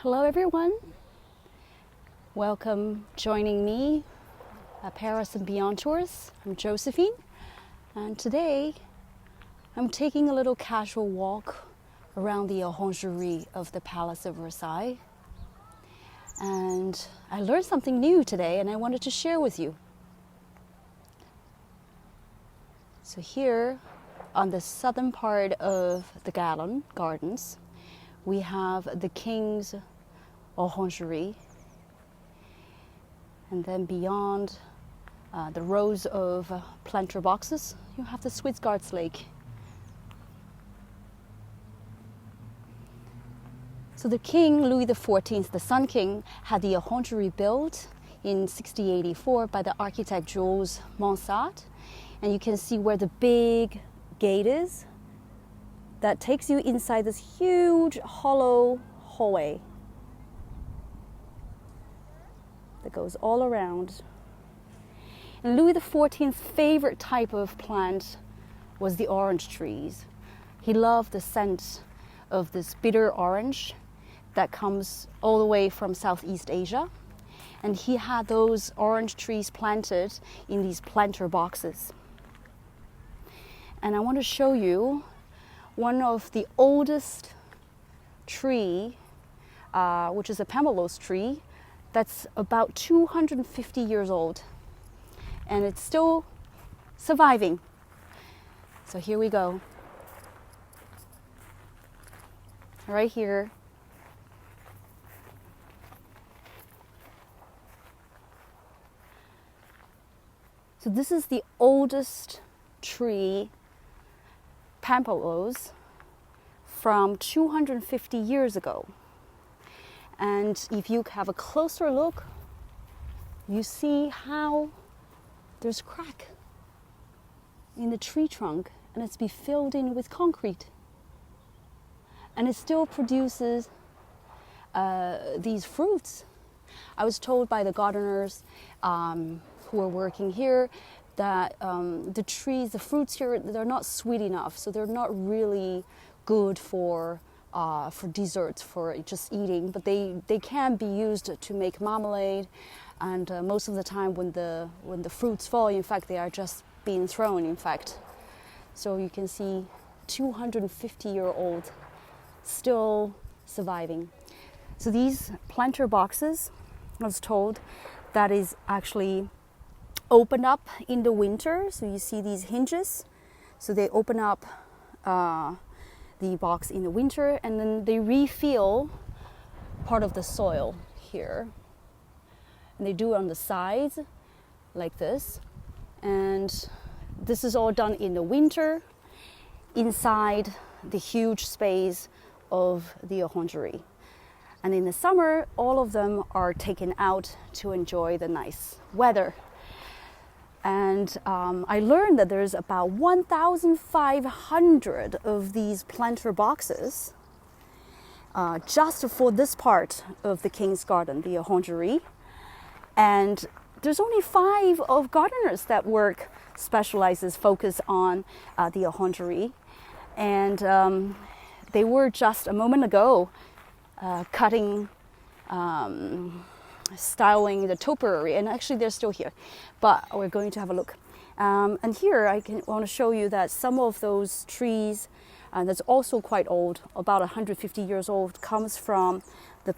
Hello everyone, welcome joining me at Paris and Beyond Tours. I'm Josephine, and today I'm taking a little casual walk around the Orangerie of the Palace of Versailles, and I learned something new today and I wanted to share with you. So here on the southern part of the gardens, we have the King's Orangerie, and then beyond the rows of planter boxes, you have the Swiss Guards Lake. So the King, Louis XIV, the Sun King, had the Orangerie built in 1684 by the architect Jules Mansart, and you can see where the big gate is that takes you inside this huge hollow hallway that goes all around. And Louis XIV's favorite type of plant was the orange trees. He loved the scent of this bitter orange that comes all the way from Southeast Asia. And he had those orange trees planted in these planter boxes. And I want to show you one of the oldest tree, which is a pomelos tree, that's about 250 years old. And it's still surviving. So here we go. Right here. So this is the oldest tree, pomelos, from 250 years ago. And if you have a closer look, you see how there's a crack in the tree trunk and it's been filled in with concrete. And it still produces these fruits. I was told by the gardeners who are working here that the trees, the fruits here, they're not sweet enough, so they're not really good for desserts, for just eating, but they can be used to make marmalade, and most of the time when the fruits fall, in fact, they are just being thrown, in fact. So you can see 250-year-old still surviving. So these planter boxes, I was told, that is actually open up in the winter. So you see these hinges, so they open up the box in the winter, and then they refill part of the soil here, and they do it on the sides like this. And this is all done in the winter inside the huge space of the orangerie, and in the summer all of them are taken out to enjoy the nice weather. And I learned that there's about 1,500 of these planter boxes just for this part of the King's Garden, the Orangerie. And there's only 5 of gardeners that specializes, focus on the Orangerie. And they were just a moment ago cutting, styling the topiary, and actually they're still here, but we're going to have a look. And here I want to show you that some of those trees that's also quite old, about 150 years old, comes from the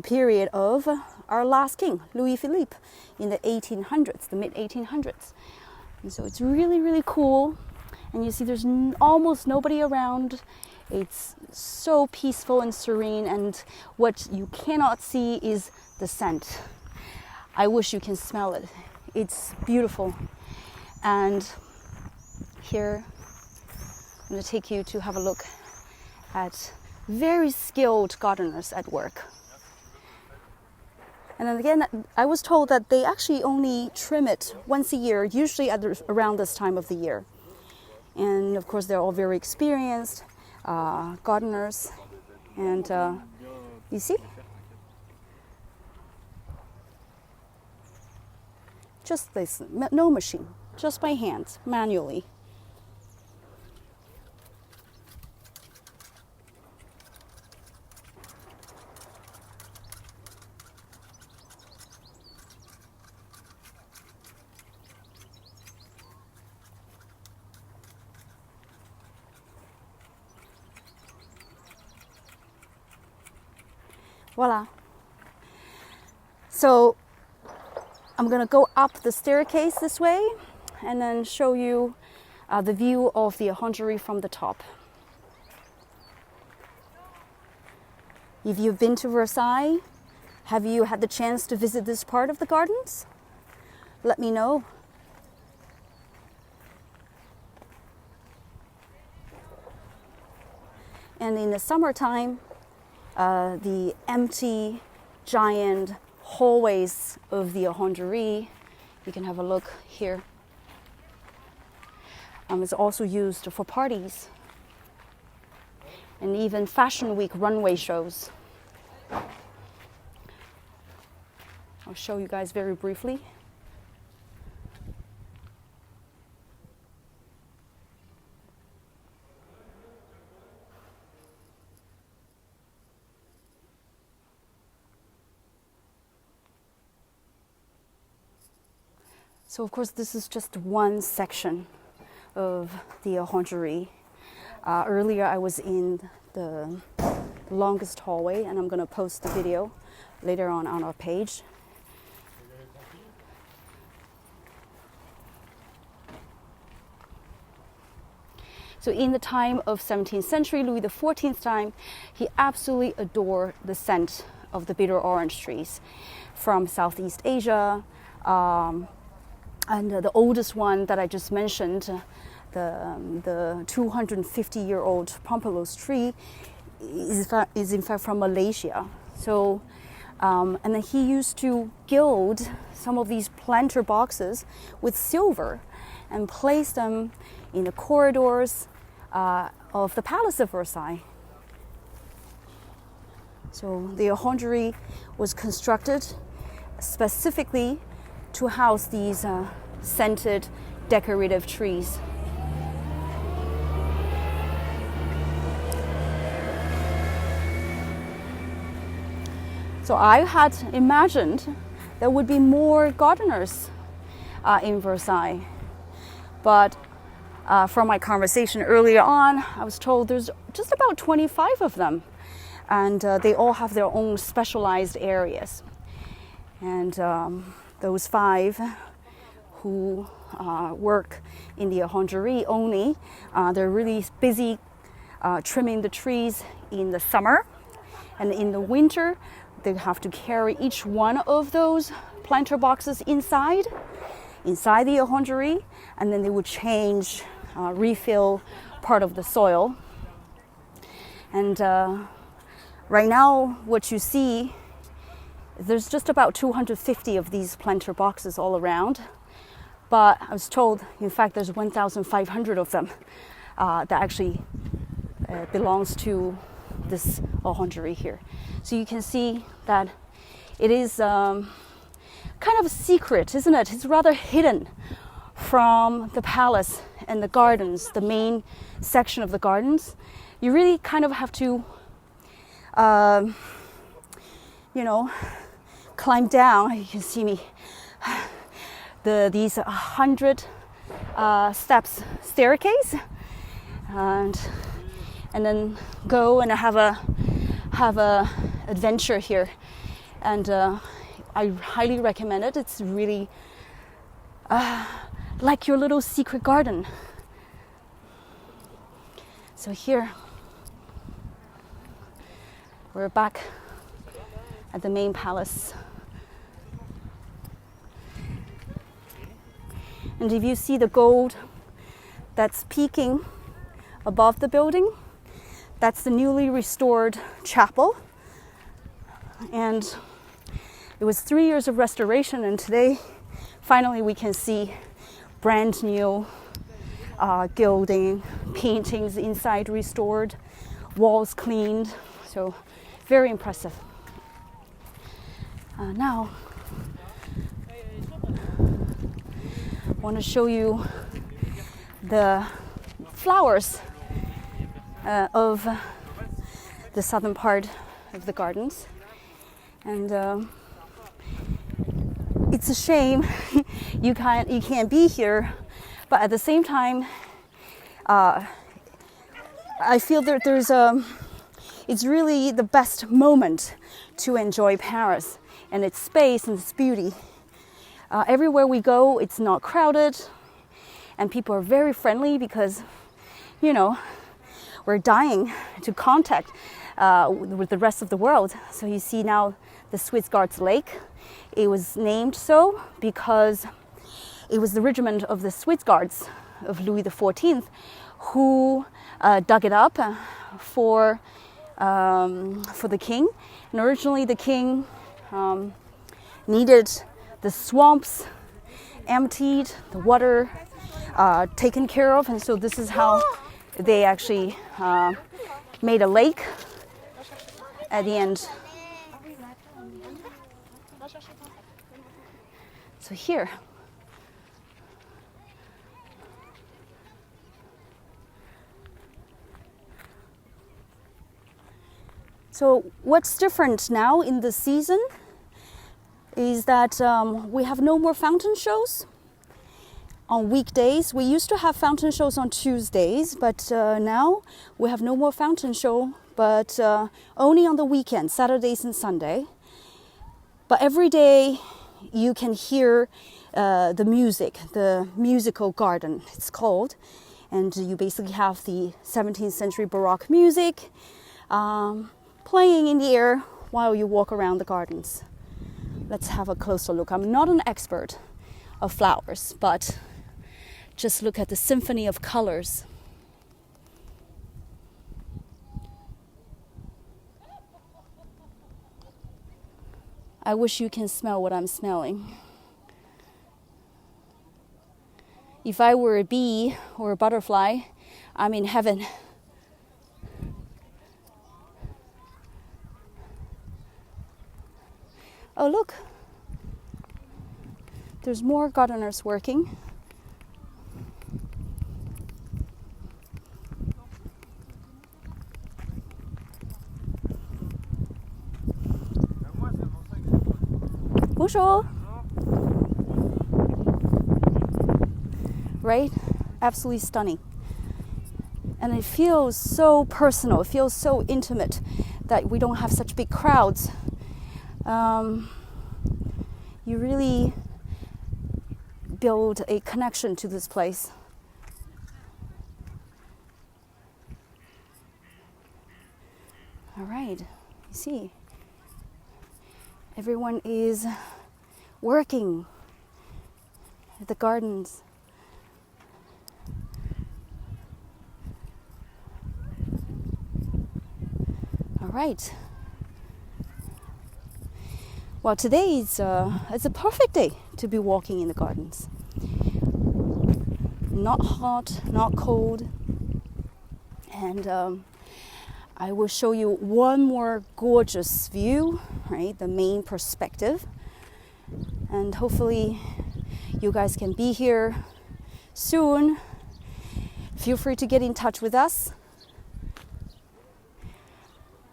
period of our last king, Louis Philippe, in the 1800s, the mid 1800s. And so it's really, really cool. And you see there's almost nobody around. It's so peaceful and serene, and what you cannot see is the scent. I wish you can smell it. It's beautiful. And here I'm going to take you to have a look at very skilled gardeners at work. And then again, I was told that they actually only trim it once a year, usually around this time of the year. And of course, they're all very experienced gardeners. And you see? Just this, no machine, just by hand, manually. Voila. So I'm going to go up the staircase this way and then show you the view of the Orangerie from the top. If you've been to Versailles, have you had the chance to visit this part of the gardens? Let me know. And in the summertime, the empty, giant hallways of the Orangerie, you can have a look here. It's also used for parties and even Fashion Week runway shows. I'll show you guys very briefly. So of course this is just one section of the Orangerie. Earlier I was in the longest hallway, and I'm going to post the video later on our page. So in the time of 17th century, Louis XIV's time, he absolutely adored the scent of the bitter orange trees from Southeast Asia. And the oldest one that I just mentioned, the 250-year-old Pompelus tree, is in fact from Malaysia. So, and then he used to gild some of these planter boxes with silver and place them in the corridors of the Palace of Versailles. So the Orangerie was constructed specifically to house these scented decorative trees. So I had imagined there would be more gardeners in Versailles, but from my conversation earlier on, I was told there's just about 25 of them, and they all have their own specialized areas. And those 5 who work in the Orangerie only, they're really busy trimming the trees in the summer, and in the winter they have to carry each one of those planter boxes inside the Orangerie, and then they would change, refill part of the soil. And right now what you see, there's just about 250 of these planter boxes all around, but I was told, in fact, there's 1,500 of them that actually belongs to this Orangerie here. So you can see that it is kind of a secret, isn't it? It's rather hidden from the palace and the gardens, the main section of the gardens. You really kind of have to, climb down. You can see me. These 100 steps staircase, and then go and have a adventure here. And I highly recommend it. It's really like your little secret garden. So here we're back at the main palace. And if you see the gold that's peeking above the building, that's the newly restored chapel. And it was 3 years of restoration, and today finally we can see brand new gilding, paintings inside restored, walls cleaned. So very impressive. Now I want to show you the flowers of the southern part of the gardens. And it's a shame you can't be here, but at the same time, I feel that it's really the best moment to enjoy Paris and its space and its beauty. Everywhere we go, it's not crowded, and people are very friendly because, you know, we're dying to contact with the rest of the world. So you see now the Swiss Guards Lake. It was named so because it was the regiment of the Swiss Guards of Louis XIV who dug it up for the king. And originally the king needed the swamps emptied, the water taken care of, and so this is how they actually made a lake at the end. So here. So what's different now in the season is that we have no more fountain shows on weekdays. We used to have fountain shows on Tuesdays, but now we have no more fountain show, but only on the weekends, Saturdays and Sunday. But every day you can hear the music, the musical garden, it's called. And you basically have the 17th century Baroque music playing in the air while you walk around the gardens. Let's have a closer look. I'm not an expert of flowers, but just look at the symphony of colors. I wish you can smell what I'm smelling. If I were a bee or a butterfly, I'm in heaven. Oh, look. There's more gardeners working. Bonjour. Right? Absolutely stunning. And it feels so personal. It feels so intimate that we don't have such big crowds. You really build a connection to this place. All right, you see, everyone is working at the gardens. All right. Well, today it's a perfect day to be walking in the gardens. Not hot, not cold. And I will show you one more gorgeous view, right? The main perspective. And hopefully you guys can be here soon. Feel free to get in touch with us.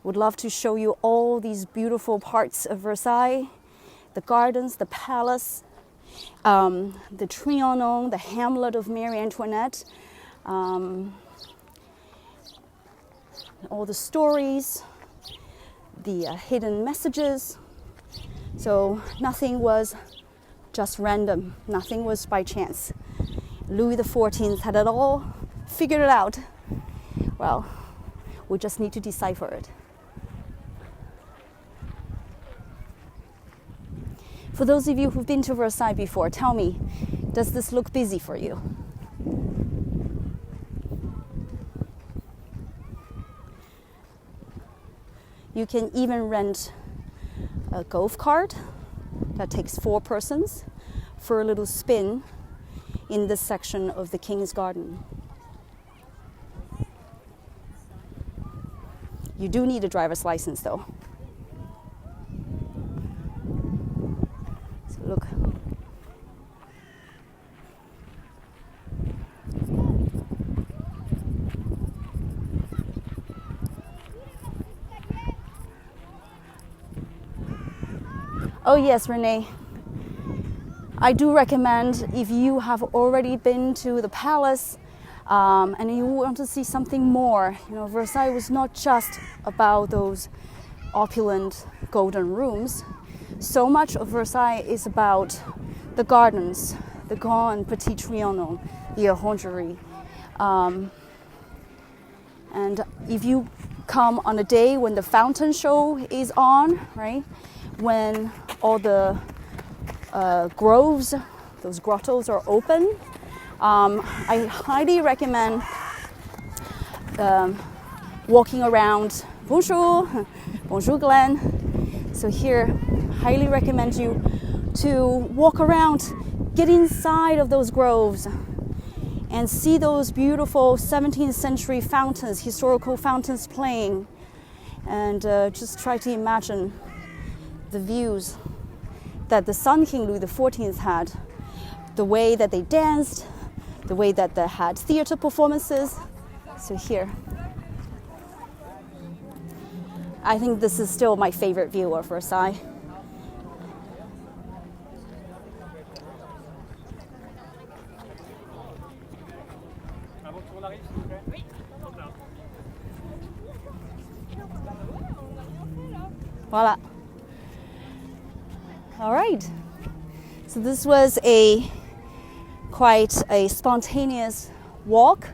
Would love to show you all these beautiful parts of Versailles, the gardens, the palace, the Trianon, the hamlet of Marie Antoinette, all the stories, the hidden messages. So nothing was just random, nothing was by chance. Louis XIV had it all figured it out. Well, we just need to decipher it. For those of you who've been to Versailles before, tell me, does this look busy for you? You can even rent a golf cart that takes 4 persons for a little spin in this section of the King's Garden. You do need a driver's license though. So look. Oh yes, Renee. I do recommend, if you have already been to the palace, and you want to see something more. You know, Versailles was not just about those opulent golden rooms. So much of Versailles is about the gardens, the Grand Petit Trianon, the Orangerie. And if you come on a day when the fountain show is on, right, when all the groves, those grottos are open, I highly recommend walking around. Bonjour, bonjour Glenn. So here, highly recommend you to walk around, get inside of those groves and see those beautiful 17th century fountains, historical fountains playing, and just try to imagine the views that the Sun King Louis XIV had, the way that they danced, the way that they had theater performances. So here, I think this is still my favorite view of Versailles. Voila. All right. So this was quite a spontaneous walk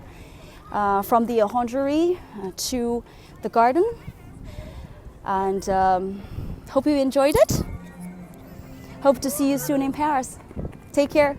from the Orangerie to the garden, and hope you enjoyed it. Hope to see you soon in Paris. Take care.